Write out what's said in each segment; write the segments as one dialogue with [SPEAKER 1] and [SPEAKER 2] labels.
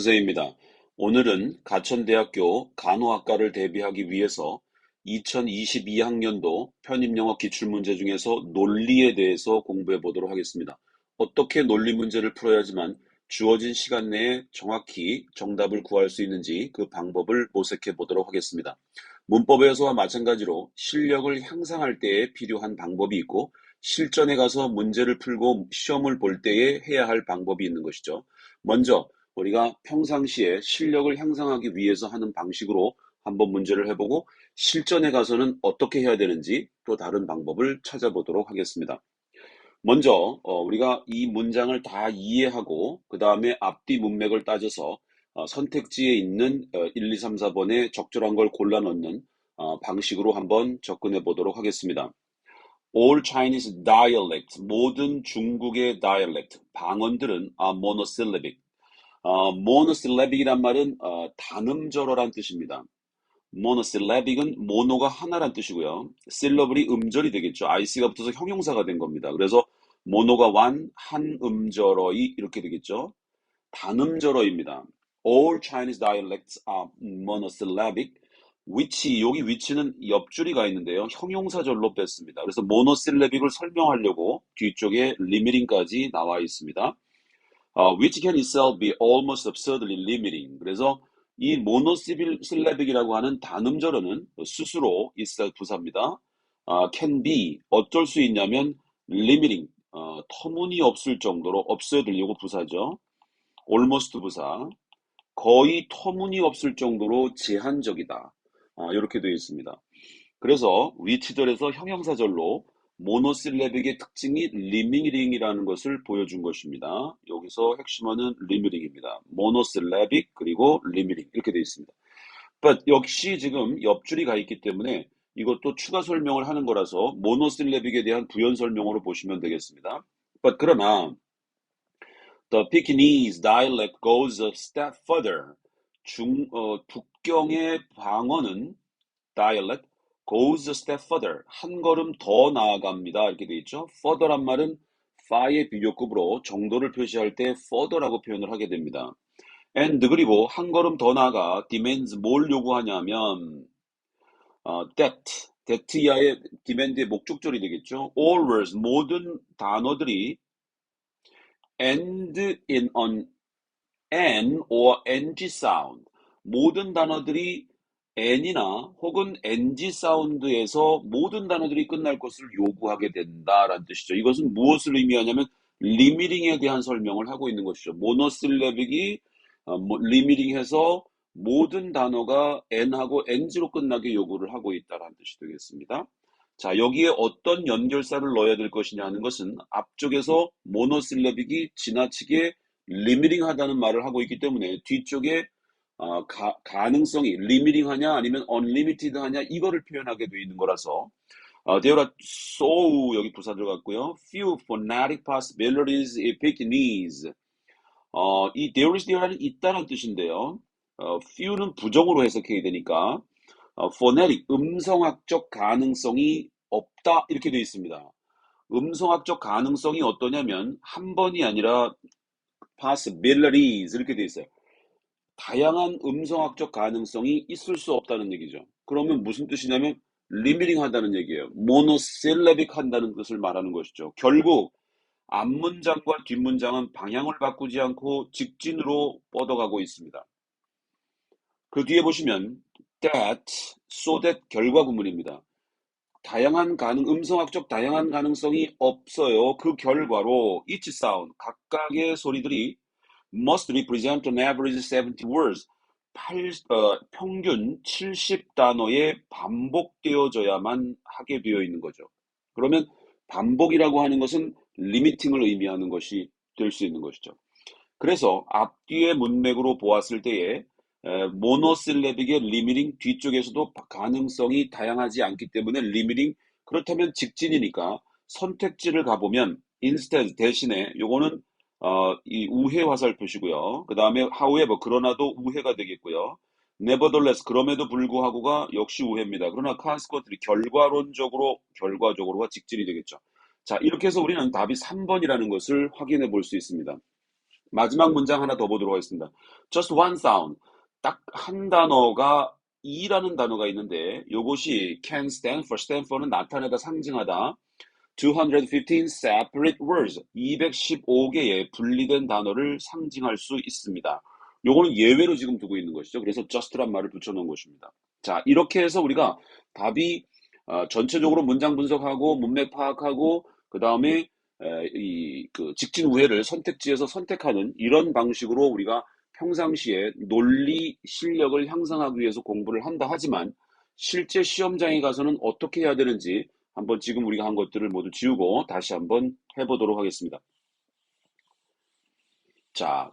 [SPEAKER 1] 선생입니다. 오늘은 가천대학교 간호학과를 대비하기 위해서 2022학년도 편입영어 기출문제 중에서 논리에 대해서 공부해 보도록 하겠습니다. 어떻게 논리 문제를 풀어야지만 주어진 시간 내에 정확히 정답을 구할 수 있는지 그 방법을 모색해 보도록 하겠습니다. 문법에서와 마찬가지로 실력을 향상할 때에 필요한 방법이 있고 실전에 가서 문제를 풀고 시험을 볼 때에 해야 할 방법이 있는 것이죠. 먼저 우리가 평상시에 실력을 향상하기 위해서 하는 방식으로 한번 문제를 해보고 실전에 가서는 어떻게 해야 되는지 또 다른 방법을 찾아보도록 하겠습니다. 먼저 우리가 이 문장을 다 이해하고 그 다음에 앞뒤 문맥을 따져서 선택지에 있는 1, 2, 3, 4번에 적절한 걸 골라 넣는 방식으로 한번 접근해 보도록 하겠습니다. All Chinese dialects, 모든 중국의 dialect, 방언들은 monosyllabic. monosyllabic이란 말은 단음절어란 뜻입니다. monosillabic은 모노가 하나란 뜻이고요. syllable이 음절이 되겠죠. IC가 붙어서 형용사가 된 겁니다. 그래서 모노가 한 음절어이 이렇게 되겠죠. 단음절어입니다. All Chinese dialects are monosyllabic. 여기 위치는 옆줄이가 있는데요. 형용사절로 뺐습니다. 그래서 monossyllabic을 설명하려고 뒤쪽에 리미팅까지 나와 있습니다. which can itself be almost absurdly limiting. 그래서 이 monosyllabic이라고 하는 단음절어는 스스로 itself 부사입니다. can be 어쩔 수 있냐면 limiting 터무니없을 정도로 absurdly 요거 부사죠. almost 부사 거의 터무니없을 정도로 제한적이다. 이렇게 되어 있습니다. 그래서 위치절에서 형용사절로 모노실레빅의 특징이 리미링이라는 것을 보여준 것입니다. 여기서 핵심어는 리미링입니다. 모노실레빅 그리고 리미링 이렇게 되어 있습니다. But 역시 지금 옆줄이 가 있기 때문에 이것도 추가 설명을 하는 거라서 모노실레빅에 대한 부연 설명으로 보시면 되겠습니다. But 그러나 The Pekingese dialect goes a step further. 북경의 방언은 dialect goes a step further. 한 걸음 더 나아갑니다. 이렇게 돼 있죠. further란 말은 far의 비교급으로 정도를 표시할 때 further라고 표현을 하게 됩니다. and 그리고 한 걸음 더 나아가 demands 뭘 요구하냐면 that 이하의 demand의 목적절이 되겠죠. all words 모든 단어들이 end in an N or NG sound. 모든 단어들이 N이나 혹은 NG 사운드에서 모든 단어들이 끝날 것을 요구하게 된다라는 뜻이죠. 이것은 무엇을 의미하냐면 리미링에 대한 설명을 하고 있는 것이죠. 모노실레빅이 리미링해서 모든 단어가 N하고 NG로 끝나게 요구를 하고 있다라는 뜻이 되겠습니다. 자, 여기에 어떤 연결사를 넣어야 될 것이냐 하는 것은 앞쪽에서 모노실레빅이 지나치게 리미링하다는 말을 하고 있기 때문에 뒤쪽에 가능성이 리미링하냐 아니면 unlimited 하냐 이거를 표현하게 되어 있는 거라서 there are so 여기 부사 들어갔고요. few phonetic possibilities in Pekingese. 이 there is there는 있다는 뜻인데요. few는 부정으로 해석해야 되니까 phonetic 음성학적 가능성이 없다 이렇게 되어 있습니다. 음성학적 가능성이 어떠냐면 한 번이 아니라 possibilities 이렇게 돼 있어요. 다양한 음성학적 가능성이 있을 수 없다는 얘기죠. 그러면 무슨 뜻이냐면 리미링 한다는 얘기예요. 모노실레빅 한다는 뜻을 말하는 것이죠. 결국 앞문장과 뒷문장은 방향을 바꾸지 않고 직진으로 뻗어가고 있습니다. 그 뒤에 보시면 that, so that 결과 구문입니다. 음성학적 다양한 가능성이 없어요. 그 결과로 each sound, 각각의 소리들이 must represent an average 70 words. 평균 70단어에 반복되어져야만 하게 되어 있는 거죠. 그러면 반복이라고 하는 것은 리미팅을 의미하는 것이 될 수 있는 것이죠. 그래서 앞뒤의 문맥으로 보았을 때에 모노실레빅의 리미팅 뒤쪽에서도 가능성이 다양하지 않기 때문에 리미팅 그렇다면 직진이니까 선택지를 가보면 instead 대신에 요거는 이 우회 화살 표시고요. 그 다음에 however 그러나도 우회가 되겠고요. nevertheless 그럼에도 불구하고가 역시 우회입니다. 그러나 consequently 결과적으로가 직진이 되겠죠. 자 이렇게 해서 우리는 답이 3번이라는 것을 확인해 볼 수 있습니다. 마지막 문장 하나 더 보도록 하겠습니다. Just one sound. 딱 한 단어가 이라는 단어가 있는데 요것이 can stand for, stand for는 나타내다, 상징하다. 215 separate words, 215개의 분리된 단어를 상징할 수 있습니다. 요거는 예외로 지금 두고 있는 것이죠. 그래서 just란 말을 붙여놓은 것입니다. 자, 이렇게 해서 우리가 답이 전체적으로 문장 분석하고 문맥 파악하고 그 다음에 그 직진 우회를 선택지에서 선택하는 이런 방식으로 우리가 평상시에 논리 실력을 향상하기 위해서 공부를 한다 하지만 실제 시험장에 가서는 어떻게 해야 되는지 한번 지금 우리가 한 것들을 모두 지우고 다시 한번 해보도록 하겠습니다. 자,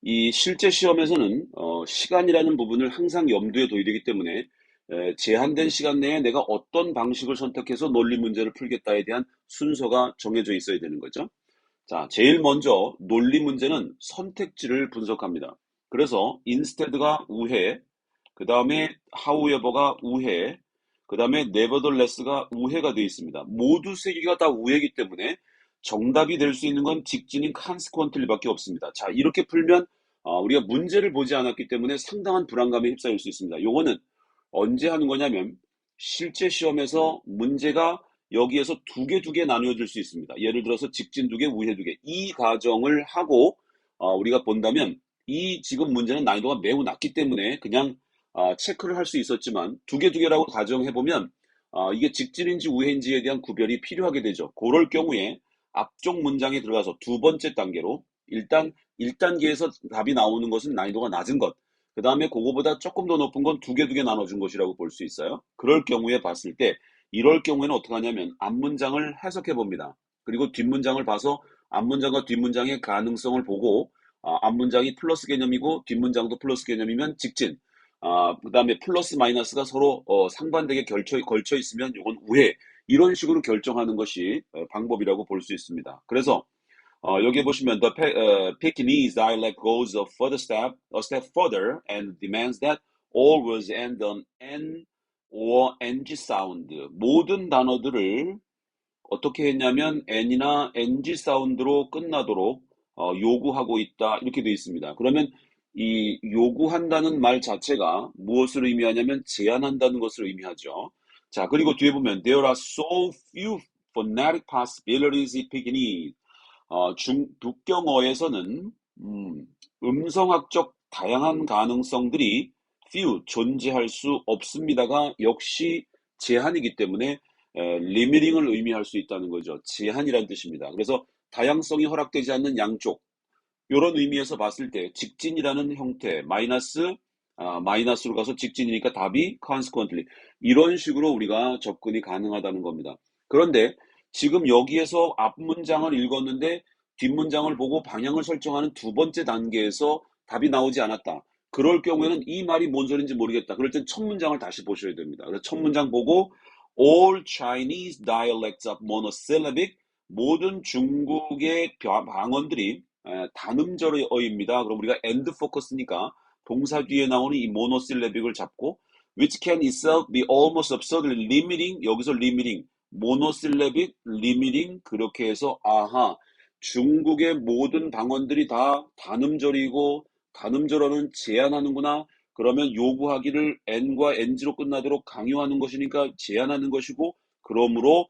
[SPEAKER 1] 이 실제 시험에서는 시간이라는 부분을 항상 염두에 둬야 되기 때문에 제한된 시간 내에 내가 어떤 방식을 선택해서 논리 문제를 풀겠다에 대한 순서가 정해져 있어야 되는 거죠. 자, 제일 먼저 논리 문제는 선택지를 분석합니다. 그래서 instead가 우회, 그 다음에 however가 우회, 그 다음에 nevertheless가 우회가 되어 있습니다. 모두 세 개가 다 우회이기 때문에 정답이 될 수 있는 건 직진인 consequently밖에 없습니다. 자, 이렇게 풀면 우리가 문제를 보지 않았기 때문에 상당한 불안감에 휩싸일 수 있습니다. 요거는 언제 하는 거냐면 실제 시험에서 문제가 여기에서 두 개 나누어질 수 있습니다. 예를 들어서 직진 두 개, 우회 두 개. 이 가정을 하고 우리가 본다면 이 지금 문제는 난이도가 매우 낮기 때문에 그냥 체크를 할 수 있었지만 두 개라고 가정해보면 이게 직진인지 우회인지에 대한 구별이 필요하게 되죠. 그럴 경우에 앞쪽 문장에 들어가서 두 번째 단계로 일단 1단계에서 답이 나오는 것은 난이도가 낮은 것. 그 다음에 그거보다 조금 더 높은 건 두 개 나눠준 것이라고 볼 수 있어요. 그럴 경우에 봤을 때 이럴 경우에는 어떻게 하냐면 앞문장을 해석해 봅니다. 그리고 뒷문장을 봐서 앞문장과 뒷문장의 가능성을 보고 앞문장이 플러스 개념이고 뒷문장도 플러스 개념이면 직진. 그 다음에 플러스 마이너스가 서로 상반되게 걸쳐 있으면 이건 우회. 이런 식으로 결정하는 것이 방법이라고 볼 수 있습니다. 그래서 여기 보시면 the Pekingese dialect goes a step further and demands that all words end on n or ng sound. 모든 단어들을 어떻게 했냐면 n이나 ng 사운드로 끝나도록 요구하고 있다 이렇게 되어 있습니다. 그러면 이 요구한다는 말 자체가 무엇을 의미하냐면 제한한다는 것을 의미하죠. 자, 그리고 뒤에 보면 there are so few phonetic possibilities in Pekingese. 북경어에서는 음성학적 다양한 가능성들이 few 존재할 수 없습니다가 역시 제한이기 때문에 리미팅을 의미할 수 있다는 거죠. 제한이란 뜻입니다. 그래서 다양성이 허락되지 않는 양쪽 이런 의미에서 봤을 때 직진이라는 형태 마이너스로 가서 직진이니까 답이 consequently 이런 식으로 우리가 접근이 가능하다는 겁니다. 그런데 지금 여기에서 앞 문장을 읽었는데 뒷문장을 보고 방향을 설정하는 두 번째 단계에서 답이 나오지 않았다. 그럴 경우에는 이 말이 뭔 소리인지 모르겠다. 그럴 땐 첫 문장을 다시 보셔야 됩니다. 그래서 첫 문장 보고 all Chinese dialects are monosyllabic 모든 중국의 방언들이 단음절어입니다. 그럼 우리가 end focus니까 동사 뒤에 나오는 이 모노실레빅을 잡고 which can itself be almost absurdly limiting 여기서 limiting 모노실레빅 limiting 그렇게 해서 아하 중국의 모든 방언들이 다 단음절이고 단음절어는 제한하는구나. 그러면 요구하기를 n과 ng로 끝나도록 강요하는 것이니까 제한하는 것이고 그러므로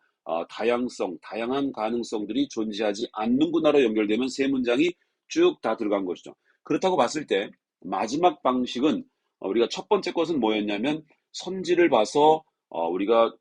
[SPEAKER 1] 다양성, 다양한 가능성들이 존재하지 않는구나로 연결되면 세 문장이 쭉 다 들어간 것이죠. 그렇다고 봤을 때 마지막 방식은 우리가 첫 번째 것은 뭐였냐면 선지를 봐서 우리가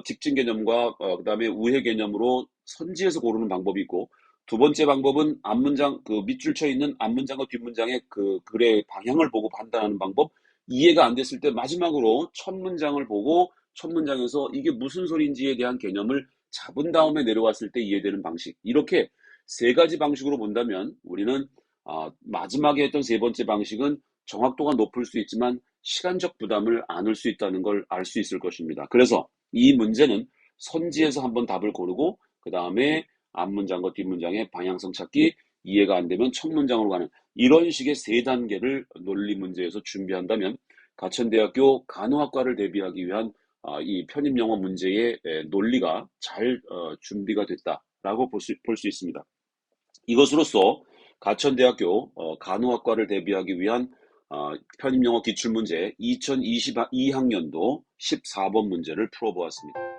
[SPEAKER 1] 직진 개념과 그다음에 우회 개념으로 선지에서 고르는 방법이 있고 두 번째 방법은 앞문장 그 밑줄 쳐 있는 앞문장과 뒷문장의 그 글의 방향을 보고 판단하는 방법 이해가 안 됐을 때 마지막으로 첫 문장을 보고 첫 문장에서 이게 무슨 소리인지에 대한 개념을 잡은 다음에 내려왔을 때 이해되는 방식 이렇게 세 가지 방식으로 본다면 우리는 마지막에 했던 세 번째 방식은 정확도가 높을 수 있지만 시간적 부담을 안을 수 있다는 걸 알 수 있을 것입니다. 그래서 이 문제는 선지에서 한번 답을 고르고 그 다음에 앞문장과 뒷문장의 방향성 찾기 이해가 안 되면 첫 문장으로 가는 이런 식의 세 단계를 논리 문제에서 준비한다면 가천대학교 간호학과를 대비하기 위한 이 편입영어 문제의 논리가 잘 준비가 됐다라고 볼 수 있습니다. 이것으로써 가천대학교 간호학과를 대비하기 위한 편입영어 기출문제 2022학년도 14번 문제를 풀어보았습니다.